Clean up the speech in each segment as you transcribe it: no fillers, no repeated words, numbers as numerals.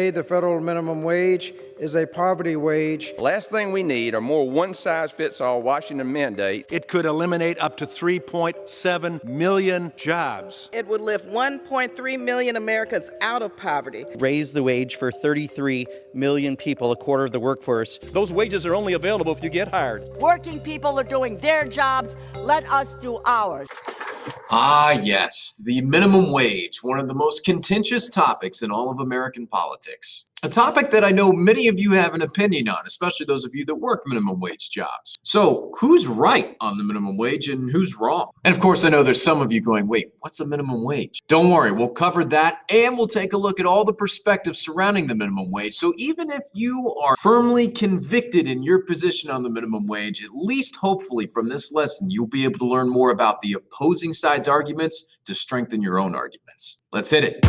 The federal minimum wage is a poverty wage. Last thing we need are more one-size-fits-all Washington mandates. It could eliminate up to 3.7 million jobs. It would lift 1.3 million Americans out of poverty. Raise the wage for 33 million people, a quarter of the workforce. Those wages are only available if you get hired. Working people are doing their jobs. Let us do ours. Ah, yes, the minimum wage, one of the most contentious topics in all of American politics. A topic that I know many of you have an opinion on, especially those of you that work minimum wage jobs. So, who's right on the minimum wage and who's wrong? And of course, I know there's some of you going, wait, what's a minimum wage? Don't worry, we'll cover that and we'll take a look at all the perspectives surrounding the minimum wage. So even if you are firmly convicted in your position on the minimum wage, at least hopefully from this lesson, you'll be able to learn more about the opposing side's arguments to strengthen your own arguments. Let's hit it.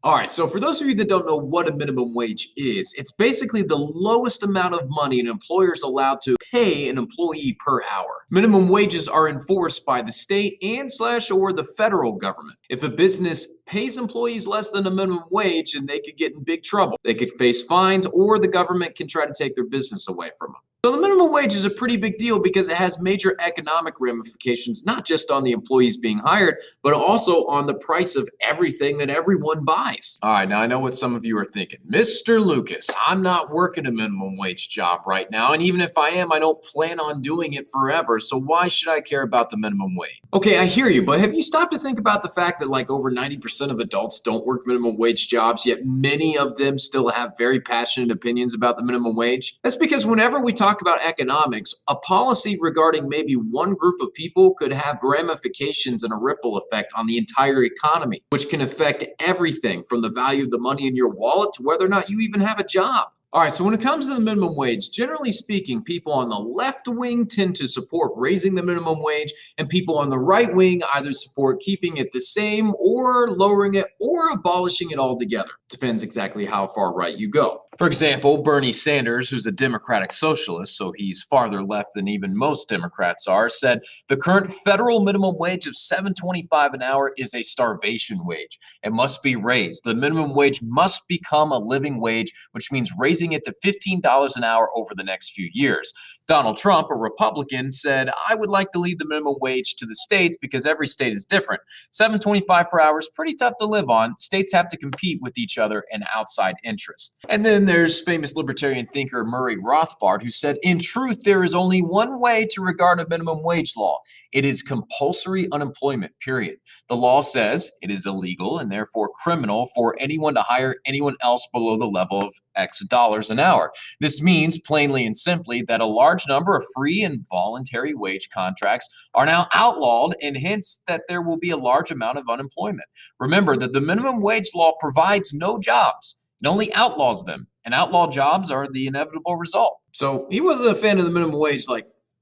All right, so for those of you that don't know what a minimum wage is, it's basically the lowest amount of money an employer is allowed to pay an employee per hour. Minimum wages are enforced by the state and/or the federal government. If a business pays employees less than a minimum wage, then they could get in big trouble. They could face fines, or the government can try to take their business away from them. So the minimum wage is a pretty big deal because it has major economic ramifications, not just on the employees being hired, but also on the price of everything that everyone buys. All right, now I know what some of you are thinking. Mr. Lucas, I'm not working a minimum wage job right now, and even if I am, I don't plan on doing it forever, so why should I care about the minimum wage? Okay, I hear you, but have you stopped to think about the fact that like over 90% of adults don't work minimum wage jobs, yet many of them still have very passionate opinions about the minimum wage? That's because whenever we talk about economics, a policy regarding maybe one group of people could have ramifications and a ripple effect on the entire economy, which can affect everything from the value of the money in your wallet to whether or not you even have a job. All right, so when it comes to the minimum wage, generally speaking, people on the left wing tend to support raising the minimum wage, and people on the right wing either support keeping it the same or lowering it or abolishing it altogether. Depends exactly how far right you go. For example, Bernie Sanders, who's a Democratic socialist, so he's farther left than even most Democrats are, said the current federal minimum wage of $7.25 an hour is a starvation wage. It must be raised. The minimum wage must become a living wage, which means raising it to $15 an hour over the next few years. Donald Trump, a Republican, said, I would like to leave the minimum wage to the states because every state is different. $7.25 per hour is pretty tough to live on. States have to compete with each other and outside interest. And then there's famous libertarian thinker Murray Rothbard, who said, in truth, there is only one way to regard a minimum wage law. It is compulsory unemployment, period. The law says it is illegal and therefore criminal for anyone to hire anyone else below the level of X dollars an hour. This means, plainly and simply, that a large number of free and voluntary wage contracts are now outlawed, and hence that there will be a large amount of unemployment. Remember that the minimum wage law provides no jobs. It only outlaws them, and outlawed jobs are the inevitable result. So he wasn't a fan of the minimum wage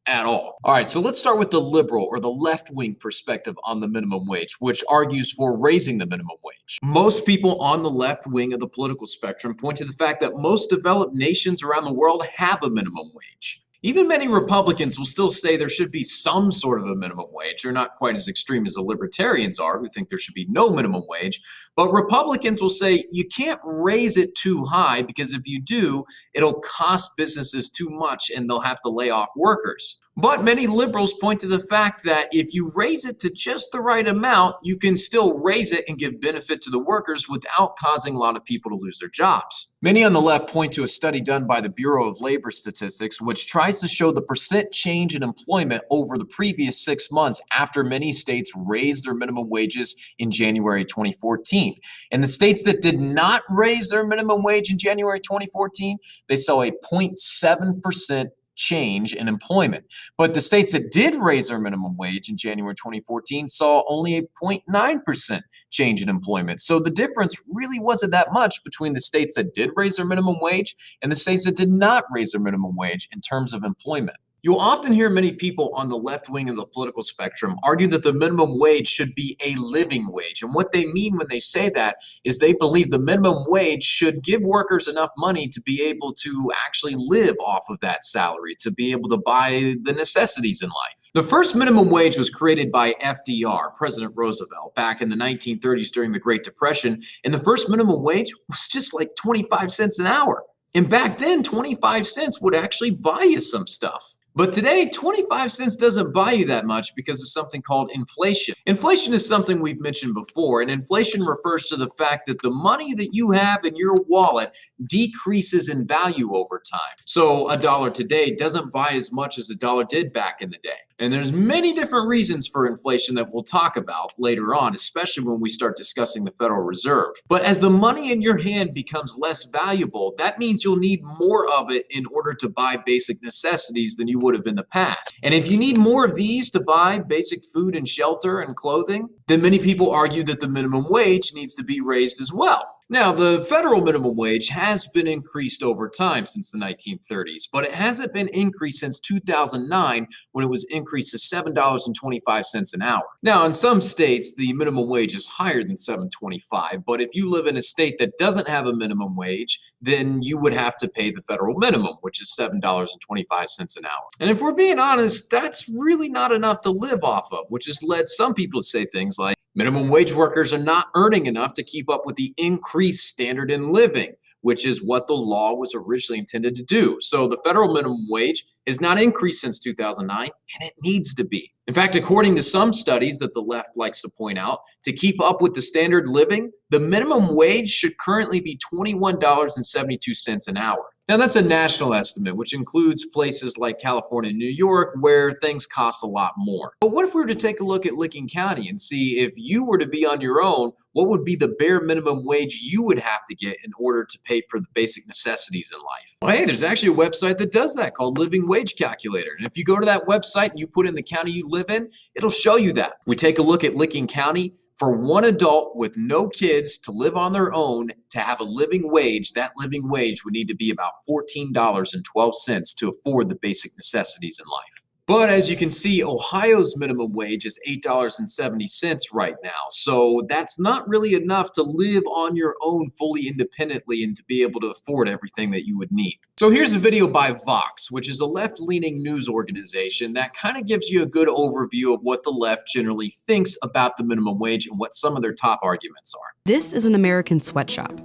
at all. All right, so let's start with the liberal or the left-wing perspective on the minimum wage, which argues for raising the minimum wage. Most people on the left wing of the political spectrum point to the fact that most developed nations around the world have a minimum wage. Even many Republicans will still say there should be some sort of a minimum wage. They're not quite as extreme as the libertarians are, who think there should be no minimum wage. But Republicans will say you can't raise it too high because if you do, it'll cost businesses too much and they'll have to lay off workers. But many liberals point to the fact that if you raise it to just the right amount, you can still raise it and give benefit to the workers without causing a lot of people to lose their jobs. Many on the left point to a study done by the Bureau of Labor Statistics, which tries to show the percent change in employment over the previous 6 months after many states raised their minimum wages in January 2014. And the states that did not raise their minimum wage in January 2014, they saw a 0.7% change in employment. But the states that did raise their minimum wage in January 2014 saw only a 0.9% change in employment. So the difference really wasn't that much between the states that did raise their minimum wage and the states that did not raise their minimum wage in terms of employment. You'll often hear many people on the left wing of the political spectrum argue that the minimum wage should be a living wage. And what they mean when they say that is they believe the minimum wage should give workers enough money to be able to actually live off of that salary, to be able to buy the necessities in life. The first minimum wage was created by FDR, President Roosevelt, back in the 1930s during the Great Depression. And the first minimum wage was just like 25 cents an hour. And back then, 25 cents would actually buy you some stuff. But today, 25 cents doesn't buy you that much because of something called inflation. Inflation is something we've mentioned before, and inflation refers to the fact that the money that you have in your wallet decreases in value over time. So a dollar today doesn't buy as much as a dollar did back in the day. And there's many different reasons for inflation that we'll talk about later on, especially when we start discussing the Federal Reserve. But as the money in your hand becomes less valuable, that means you'll need more of it in order to buy basic necessities than you would have in the past. And if you need more of these to buy basic food and shelter and clothing, then many people argue that the minimum wage needs to be raised as well. Now, the federal minimum wage has been increased over time since the 1930s, but it hasn't been increased since 2009 when it was increased to $7.25 an hour. Now, in some states, the minimum wage is higher than $7.25, but if you live in a state that doesn't have a minimum wage, then you would have to pay the federal minimum, which is $7.25 an hour. And if we're being honest, that's really not enough to live off of, which has led some people to say things like, minimum wage workers are not earning enough to keep up with the increased standard in living, which is what the law was originally intended to do. So the federal minimum wage has not increased since 2009, and it needs to be. In fact, according to some studies that the left likes to point out, to keep up with the standard living, the minimum wage should currently be $21.72 an hour. Now, that's a national estimate, which includes places like California and New York, where things cost a lot more. But what if we were to take a look at Licking County and see if you were to be on your own, what would be the bare minimum wage you would have to get in order to pay for the basic necessities in life? Well, hey, there's actually a website that does that called Living Wage Calculator. And if you go to that website and you put in the county you live in, it'll show you that. If we take a look at Licking County, for one adult with no kids to live on their own, to have a living wage, that living wage would need to be about $14.12 to afford the basic necessities in life. But as you can see, Ohio's minimum wage is $8.70 right now. So that's not really enough to live on your own fully independently and to be able to afford everything that you would need. So here's a video by Vox, which is a left-leaning news organization that kind of gives you a good overview of what the left generally thinks about the minimum wage and what some of their top arguments are. This is an American sweatshop.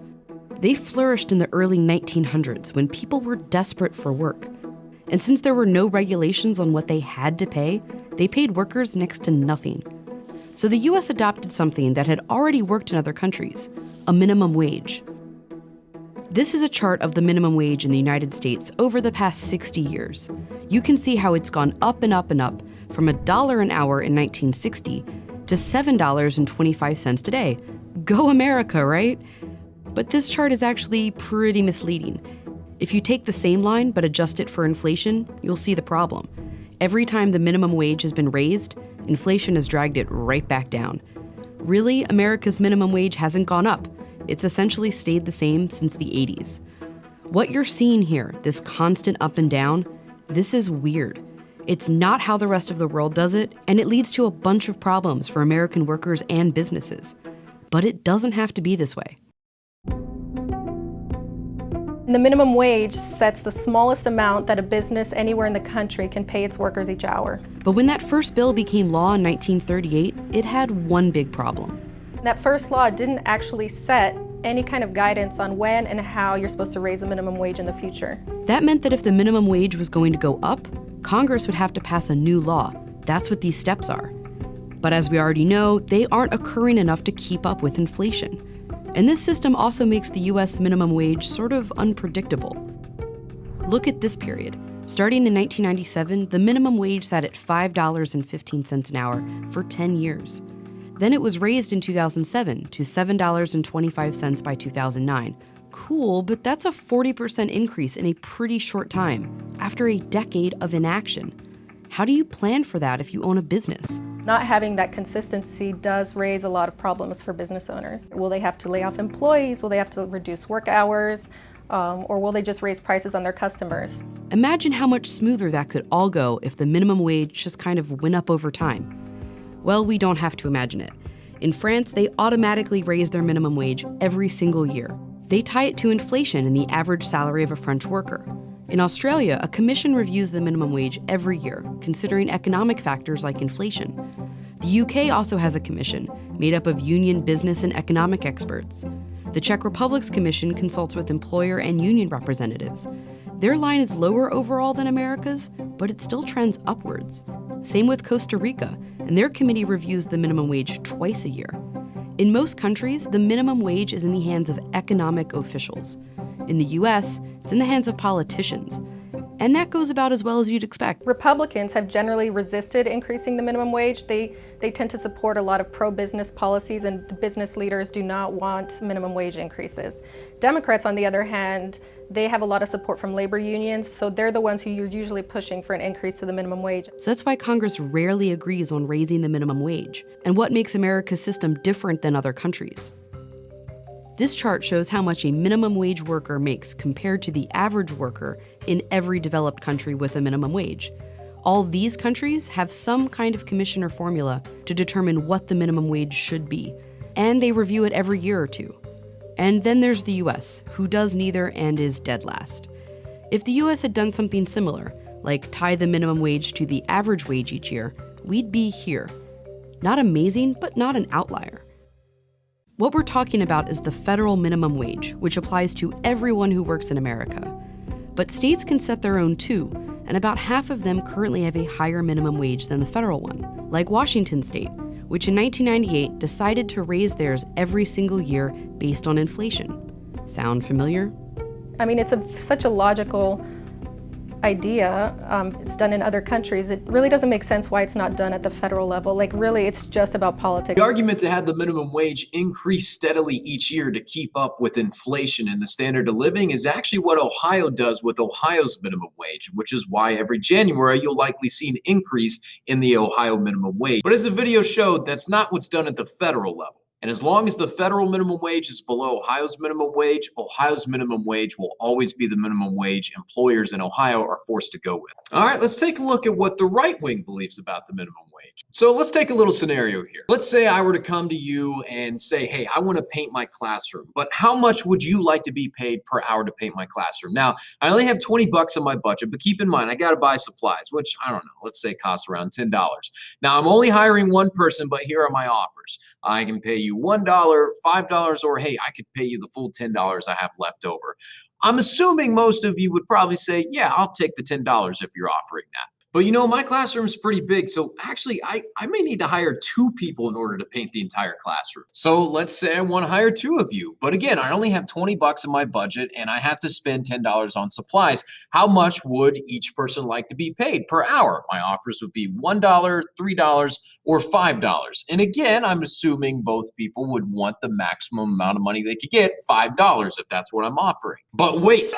They flourished in the early 1900s when people were desperate for work. And since there were no regulations on what they had to pay, they paid workers next to nothing. So the US adopted something that had already worked in other countries, a minimum wage. This is a chart of the minimum wage in the United States over the past 60 years. You can see how it's gone up and up and up from $1 an hour in 1960 to $7.25 today. Go America, right? But this chart is actually pretty misleading. If you take the same line but adjust it for inflation, you'll see the problem. Every time the minimum wage has been raised, inflation has dragged it right back down. Really, America's minimum wage hasn't gone up. It's essentially stayed the same since the 80s. What you're seeing here, this constant up and down, this is weird. It's not how the rest of the world does it, and it leads to a bunch of problems for American workers and businesses. But it doesn't have to be this way. The minimum wage sets the smallest amount that a business anywhere in the country can pay its workers each hour. But when that first bill became law in 1938, it had one big problem. That first law didn't actually set any kind of guidance on when and how you're supposed to raise the minimum wage in the future. That meant that if the minimum wage was going to go up, Congress would have to pass a new law. That's what these steps are. But as we already know, they aren't occurring enough to keep up with inflation. And this system also makes the US minimum wage sort of unpredictable. Look at this period. Starting in 1997, the minimum wage sat at $5.15 an hour for 10 years. Then it was raised in 2007 to $7.25 by 2009. Cool, but that's a 40% increase in a pretty short time, after a decade of inaction. How do you plan for that if you own a business? Not having that consistency does raise a lot of problems for business owners. Will they have to lay off employees? Will they have to reduce work hours? Or will they just raise prices on their customers? Imagine how much smoother that could all go if the minimum wage just kind of went up over time. Well, we don't have to imagine it. In France, they automatically raise their minimum wage every single year. They tie it to inflation and the average salary of a French worker. In Australia, a commission reviews the minimum wage every year, considering economic factors like inflation. The UK also has a commission made up of union, business, and economic experts. The Czech Republic's commission consults with employer and union representatives. Their line is lower overall than America's, but it still trends upwards. Same with Costa Rica, and their committee reviews the minimum wage twice a year. In most countries, the minimum wage is in the hands of economic officials. In the US, it's in the hands of politicians. And that goes about as well as you'd expect. Republicans have generally resisted increasing the minimum wage. They tend to support a lot of pro-business policies, and the business leaders do not want minimum wage increases. Democrats, on the other hand, they have a lot of support from labor unions, so they're the ones who you're usually pushing for an increase to the minimum wage. So that's why Congress rarely agrees on raising the minimum wage, and what makes America's system different than other countries. This chart shows how much a minimum wage worker makes compared to the average worker in every developed country with a minimum wage. All these countries have some kind of commission or formula to determine what the minimum wage should be, and they review it every year or two. And then there's the US, who does neither and is dead last. If the US had done something similar, like tie the minimum wage to the average wage each year, we'd be here. Not amazing, but not an outlier. What we're talking about is the federal minimum wage, which applies to everyone who works in America. But states can set their own too, and about half of them currently have a higher minimum wage than the federal one, like Washington State, which in 1998 decided to raise theirs every single year based on inflation. Sound familiar? I mean, it's such a logical idea. It's done in other countries. It really doesn't make sense why it's not done at the federal level. Like, really, it's just about politics. The argument to have the minimum wage increase steadily each year to keep up with inflation and the standard of living is actually what Ohio does with Ohio's minimum wage, which is why every January you'll likely see an increase in the Ohio minimum wage. But as the video showed, that's not what's done at the federal level. And as long as the federal minimum wage is below Ohio's minimum wage will always be the minimum wage employers in Ohio are forced to go with. All right, let's take a look at what the right wing believes about the minimum wage. So let's take a little scenario here. Let's say I were to come to you and say, hey, I want to paint my classroom, but how much would you like to be paid per hour to paint my classroom? Now, I only have 20 bucks in my budget, but keep in mind, I got to buy supplies, which I don't know, let's say costs around $10. Now, I'm only hiring one person, but here are my offers. I can pay you $1, $5, or hey, I could pay you the full $10 I have left over. I'm assuming most of you would probably say, yeah, I'll take the $10 if you're offering that. But you know, my classroom is pretty big, so actually I may need to hire 2 people in order to paint the entire classroom. So let's say I want to hire 2 of you. But again, I only have 20 bucks in my budget and I have to spend $10 on supplies. How much would each person like to be paid per hour? My offers would be $1, $3, or $5. And again, I'm assuming both people would want the maximum amount of money they could get, $5, if that's what I'm offering. But wait.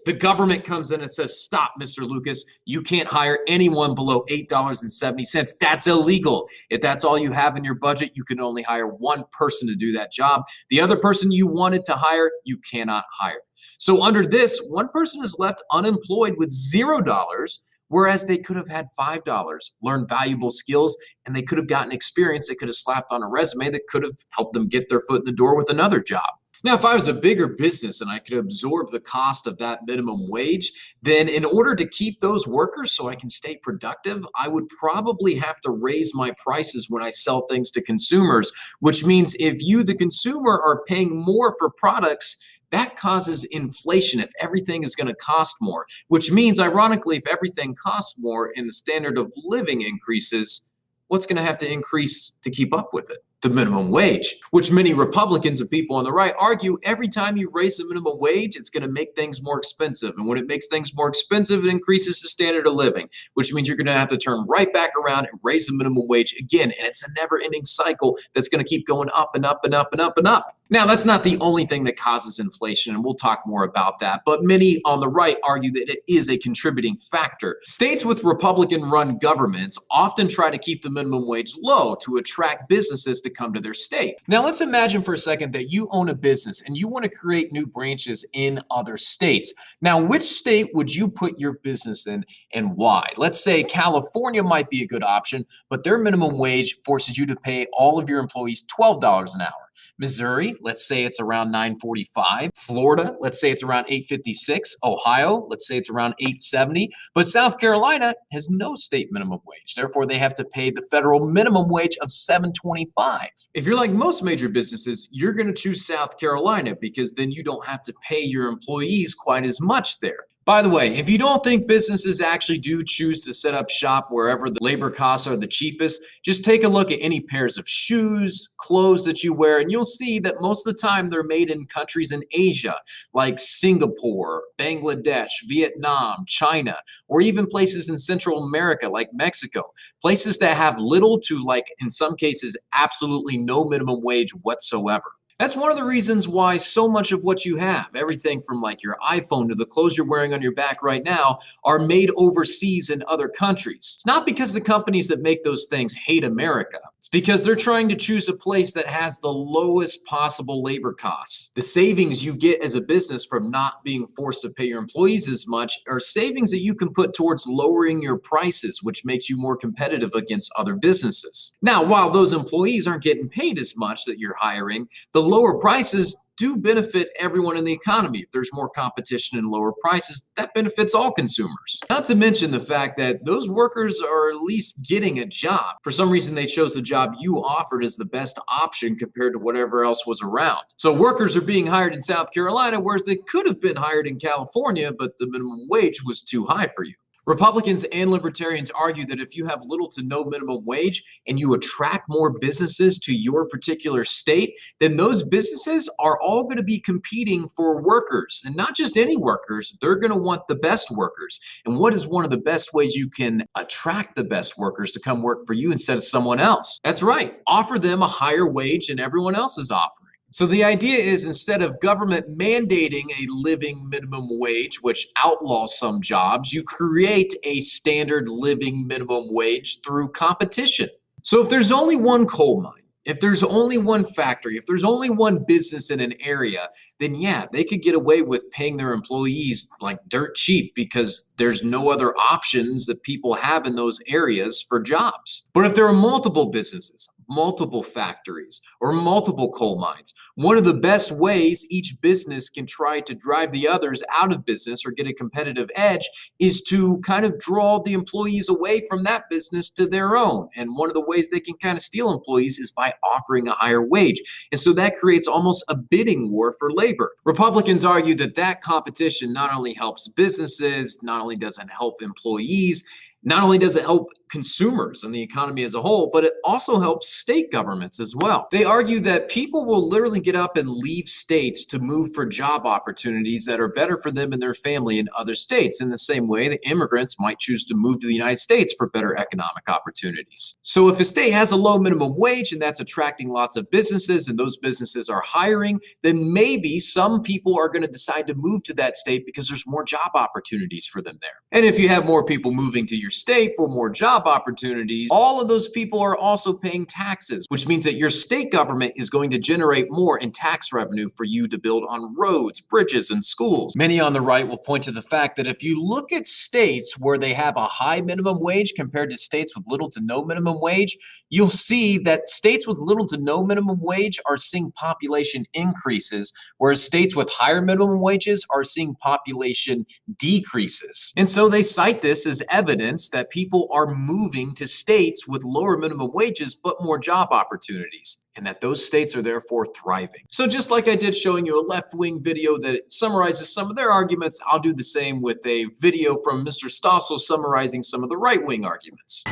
The government comes in and says, stop, Mr. Lucas. You can't hire anyone below $8.70. That's illegal. If that's all you have in your budget, you can only hire one person to do that job. The other person you wanted to hire, you cannot hire. So under this, one person is left unemployed with $0, whereas they could have had $5, learned valuable skills, and they could have gotten experience they could have slapped on a resume that could have helped them get their foot in the door with another job. Now, if I was a bigger business and I could absorb the cost of that minimum wage, then in order to keep those workers so I can stay productive, I would probably have to raise my prices when I sell things to consumers, which means if you, the consumer, are paying more for products, that causes inflation if everything is going to cost more, which means, ironically, if everything costs more and the standard of living increases, what's going to have to increase to keep up with it? The minimum wage, which many Republicans and people on the right argue every time you raise the minimum wage, it's going to make things more expensive. And when it makes things more expensive, it increases the standard of living, which means you're going to have to turn right back around and raise the minimum wage again. And it's a never ending cycle that's going to keep going up and up and up and up and up. Now, that's not the only thing that causes inflation, and we'll talk more about that, but many on the right argue that it is a contributing factor. States with Republican-run governments often try to keep the minimum wage low to attract businesses to come to their state. Now, let's imagine for a second that you own a business and you want to create new branches in other states. Now, which state would you put your business in and why? Let's say California might be a good option, but their minimum wage forces you to pay all of your employees $12 an hour. Missouri, let's say it's around $9.45. Florida, let's say it's around $8.56. Ohio, let's say it's around $8.70. But South Carolina has no state minimum wage. Therefore, they have to pay the federal minimum wage of $7.25. If you're like most major businesses, you're going to choose South Carolina because then you don't have to pay your employees quite as much there. By the way, if you don't think businesses actually do choose to set up shop wherever the labor costs are the cheapest, just take a look at any pairs of shoes, clothes that you wear, and you'll see that most of the time they're made in countries in Asia, like Singapore, Bangladesh, Vietnam, China, or even places in Central America like Mexico, places that have little to, like in some cases, absolutely no minimum wage whatsoever. That's one of the reasons why so much of what you have, everything from like your iPhone to the clothes you're wearing on your back right now, are made overseas in other countries. It's not because the companies that make those things hate America. It's because they're trying to choose a place that has the lowest possible labor costs. The savings you get as a business from not being forced to pay your employees as much are savings that you can put towards lowering your prices, which makes you more competitive against other businesses. Now, while those employees aren't getting paid as much that you're hiring, the lower prices do benefit everyone in the economy. If there's more competition and lower prices, that benefits all consumers. Not to mention the fact that those workers are at least getting a job. For some reason, they chose the job you offered as the best option compared to whatever else was around. So workers are being hired in South Carolina, whereas they could have been hired in California, but the minimum wage was too high for you. Republicans and libertarians argue that if you have little to no minimum wage and you attract more businesses to your particular state, then those businesses are all going to be competing for workers, and not just any workers. They're going to want the best workers. And what is one of the best ways you can attract the best workers to come work for you instead of someone else? That's right. Offer them a higher wage than everyone else is offering. So the idea is, instead of government mandating a living minimum wage, which outlaws some jobs, you create a standard living minimum wage through competition. So if there's only one coal mine, if there's only one factory, if there's only one business in an area, then yeah, they could get away with paying their employees like dirt cheap because there's no other options that people have in those areas for jobs. But if there are multiple businesses, multiple factories, or multiple coal mines, one of the best ways each business can try to drive the others out of business or get a competitive edge is to kind of draw the employees away from that business to their own. And one of the ways they can kind of steal employees is by offering a higher wage. And so that creates almost a bidding war for labor. Republicans argue that that competition not only helps businesses, not only does it help employees, not only does it help consumers and the economy as a whole, but it also helps state governments as well. They argue that people will literally get up and leave states to move for job opportunities that are better for them and their family in other states, in the same way that immigrants might choose to move to the United States for better economic opportunities. So if a state has a low minimum wage and that's attracting lots of businesses and those businesses are hiring, then maybe some people are going to decide to move to that state because there's more job opportunities for them there. And if you have more people moving to your state for more job opportunities, all of those people are also paying taxes, which means that your state government is going to generate more in tax revenue for you to build on roads, bridges, and schools. Many on the right will point to the fact that if you look at states where they have a high minimum wage compared to states with little to no minimum wage, you'll see that states with little to no minimum wage are seeing population increases, whereas states with higher minimum wages are seeing population decreases. And so they cite this as evidence that people are moving to states with lower minimum wages but more job opportunities, and that those states are therefore thriving. So just like I did showing you a left-wing video that summarizes some of their arguments, I'll do the same with a video from Mr. Stossel summarizing some of the right-wing arguments.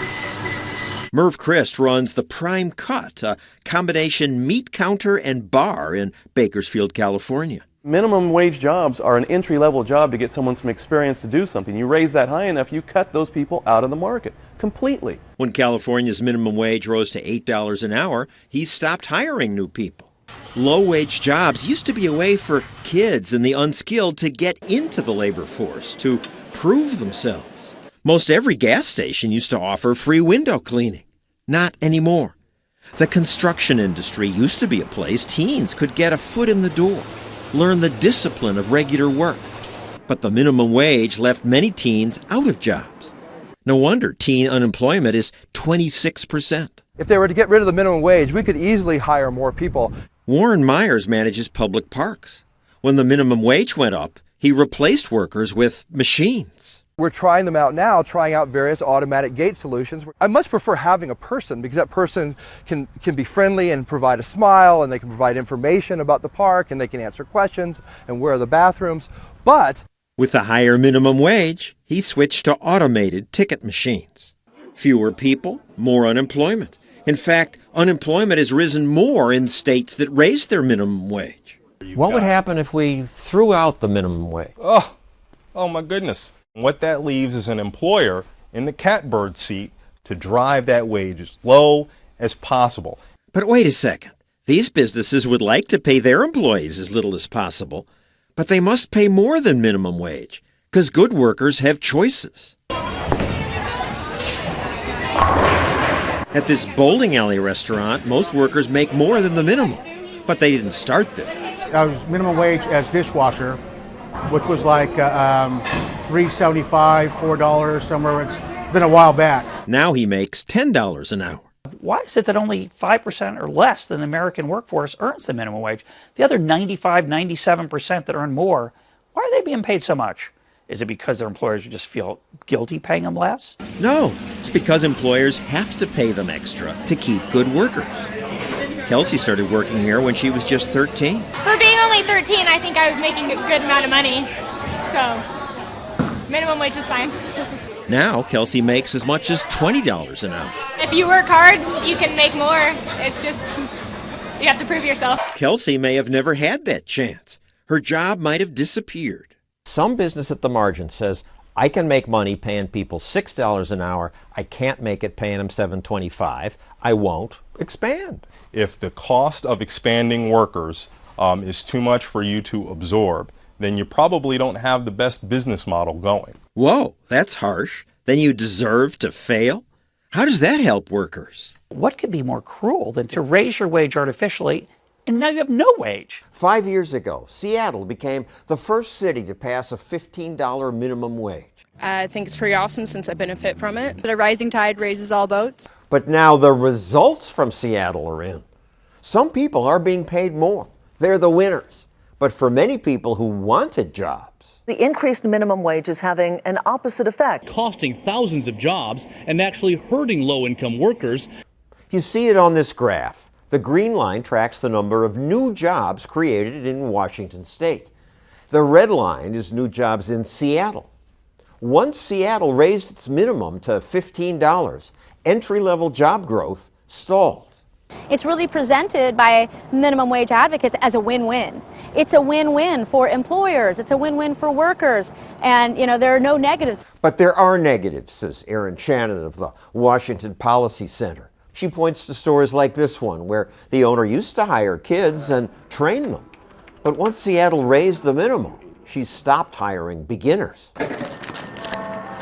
Merv Christ runs the Prime Cut, a combination meat counter and bar in Bakersfield, California. Minimum wage jobs are an entry-level job to get someone some experience to do something. You raise that high enough, you cut those people out of the market completely. When California's minimum wage rose to $8 an hour, he stopped hiring new people. Low-wage jobs used to be a way for kids and the unskilled to get into the labor force, to prove themselves. Most every gas station used to offer free window cleaning. Not anymore. The construction industry used to be a place teens could get a foot in the door, learn the discipline of regular work. But the minimum wage left many teens out of jobs. No wonder teen unemployment is 26%. If they were to get rid of the minimum wage, we could easily hire more people. Warren Myers manages public parks. When the minimum wage went up, he replaced workers with machines. We're trying them out now, trying out various automatic gate solutions. I much prefer having a person because that person can be friendly and provide a smile, and they can provide information about the park, and they can answer questions and where are the bathrooms. But with the higher minimum wage, he switched to automated ticket machines. Fewer people, more unemployment. In fact, unemployment has risen more in states that raised their minimum wage. What would happen if we threw out the minimum wage? Oh my goodness. What that leaves is an employer in the catbird seat to drive that wage as low as possible. But wait a second. These businesses would like to pay their employees as little as possible, but they must pay more than minimum wage, because good workers have choices. At this bowling alley restaurant, most workers make more than the minimum, but they didn't start there. I was minimum wage as dishwasher, which was like $3.75, $4 somewhere. It's been a while back. Now he makes $10 an hour. Why is it that only 5% or less than the American workforce earns the minimum wage? The other 95, 97% that earn more, why are they being paid so much? Is it because their employers just feel guilty paying them less? No, it's because employers have to pay them extra to keep good workers. Kelsey started working here when she was just 13. For being only 13, I think I was making a good amount of money. So, minimum wage was fine. Now, Kelsey makes as much as $20 an hour. If you work hard, you can make more. It's just, you have to prove yourself. Kelsey may have never had that chance. Her job might have disappeared. Some business at the margin says, I can make money paying people $6 an hour. I can't make it paying them $7.25. I won't expand. If the cost of expanding workers is too much for you to absorb, then you probably don't have the best business model going. Whoa, that's harsh. Then you deserve to fail? How does that help workers? What could be more cruel than to raise your wage artificially and now you have no wage? 5 years ago, Seattle became the first city to pass a $15 minimum wage. I think it's pretty awesome since I benefit from it. The rising tide raises all boats. But now the results from Seattle are in. Some people are being paid more. They're the winners. But for many people who wanted jobs, the increased minimum wage is having an opposite effect, costing thousands of jobs and actually hurting low-income workers. You see it on this graph. The green line tracks the number of new jobs created in Washington state. The red line is new jobs in Seattle. Once Seattle raised its minimum to $15, entry-level job growth stalled. It's really presented by minimum wage advocates as a win-win. It's a win-win for employers. It's a win-win for workers. And, there are no negatives. But there are negatives, says Erin Shannon of the Washington Policy Center. She points to stories like this one, where the owner used to hire kids and train them. But once Seattle raised the minimum, she stopped hiring beginners.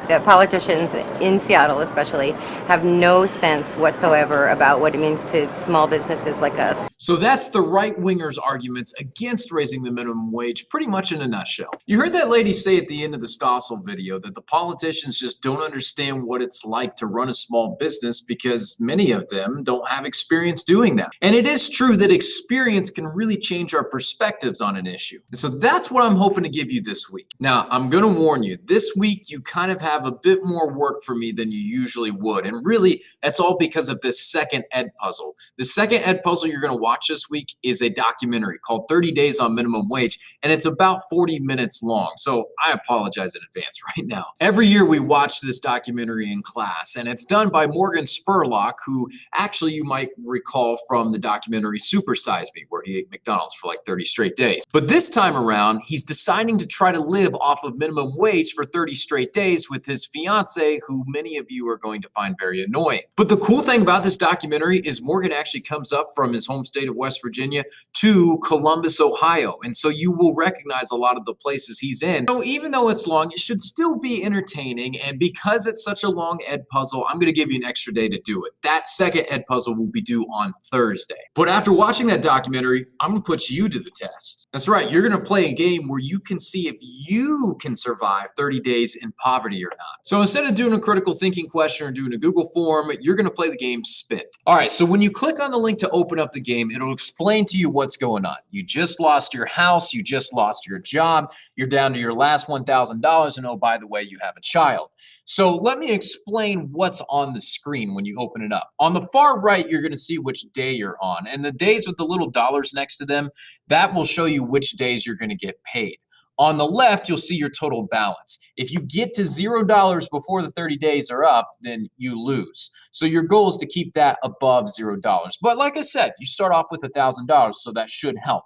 The politicians in Seattle especially have no sense whatsoever about what it means to small businesses like us. So that's the right-wingers' arguments against raising the minimum wage, pretty much in a nutshell. You heard that lady say at the end of the Stossel video that the politicians just don't understand what it's like to run a small business because many of them don't have experience doing that. And it is true that experience can really change our perspectives on an issue. So that's what I'm hoping to give you this week. Now, I'm going to warn you, this week you kind of have a bit more work for me than you usually would. And really, that's all because of this second ed puzzle. The second ed puzzle you're going to watch this week is a documentary called 30 Days on Minimum Wage, and it's about 40 minutes long. So I apologize in advance right now. Every year we watch this documentary in class, and it's done by Morgan Spurlock, who actually you might recall from the documentary Super Size Me, where he ate McDonald's for like 30 straight days. But this time around, he's deciding to try to live off of minimum wage for 30 straight days with his fiance, who many of you are going to find very annoying. But the cool thing about this documentary is Morgan actually comes up from his home state state of West Virginia, to Columbus, Ohio. And so you will recognize a lot of the places he's in. So even though it's long, it should still be entertaining. And because it's such a long Ed puzzle, I'm going to give you an extra day to do it. That second Ed puzzle will be due on Thursday. But after watching that documentary, I'm going to put you to the test. That's right. You're going to play a game where you can see if you can survive 30 days in poverty or not. So instead of doing a critical thinking question or doing a Google form, you're going to play the game Spit. All right. So when you click on the link to open up the game, it'll explain to you what's going on. You just lost your house. You just lost your job. You're down to your last $1,000. And oh, by the way, you have a child. So let me explain what's on the screen when you open it up. On the far right, you're going to see which day you're on. And the days with the little dollars next to them, that will show you which days you're going to get paid. On the left, you'll see your total balance. If you get to $0 before the 30 days are up, then you lose. So your goal is to keep that above $0. But like I said, you start off with $1,000, so that should help.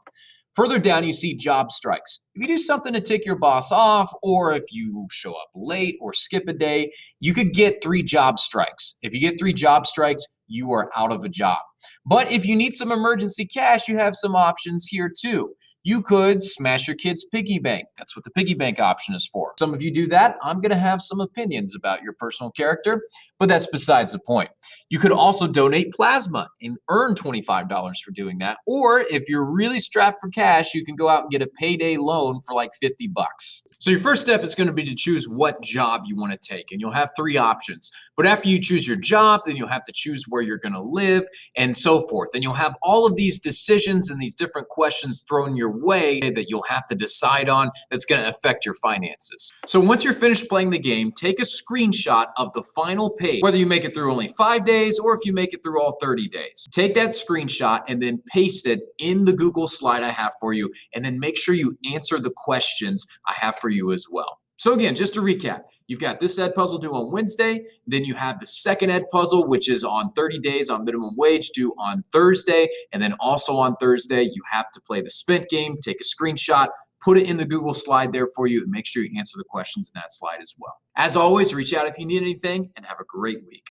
Further down, you see job strikes. If you do something to tick your boss off, or if you show up late or skip a day, you could get 3 job strikes. If you get 3 job strikes, you are out of a job. But if you need some emergency cash, you have some options here too. You could smash your kid's piggy bank. That's what the piggy bank option is for. Some of you do that. I'm going to have some opinions about your personal character, but that's besides the point. You could also donate plasma and earn $25 for doing that. Or if you're really strapped for cash, you can go out and get a payday loan for like $50. So your first step is going to be to choose what job you want to take, and you'll have 3 options. But after you choose your job, then you'll have to choose where you're going to live and so forth. And you'll have all of these decisions and these different questions thrown your way that you'll have to decide on that's going to affect your finances. So once you're finished playing the game, take a screenshot of the final page, whether you make it through only 5 days or if you make it through all 30 days. Take that screenshot and then paste it in the Google slide I have for you, and then make sure you answer the questions I have for you as well. So again, just to recap, you've got this Ed puzzle due on Wednesday, then you have the second Ed puzzle, which is on 30 days on minimum wage, due on Thursday, and then also on Thursday, you have to play the Spit game, take a screenshot, put it in the Google slide there for you, and make sure you answer the questions in that slide as well. As always, reach out if you need anything, and have a great week.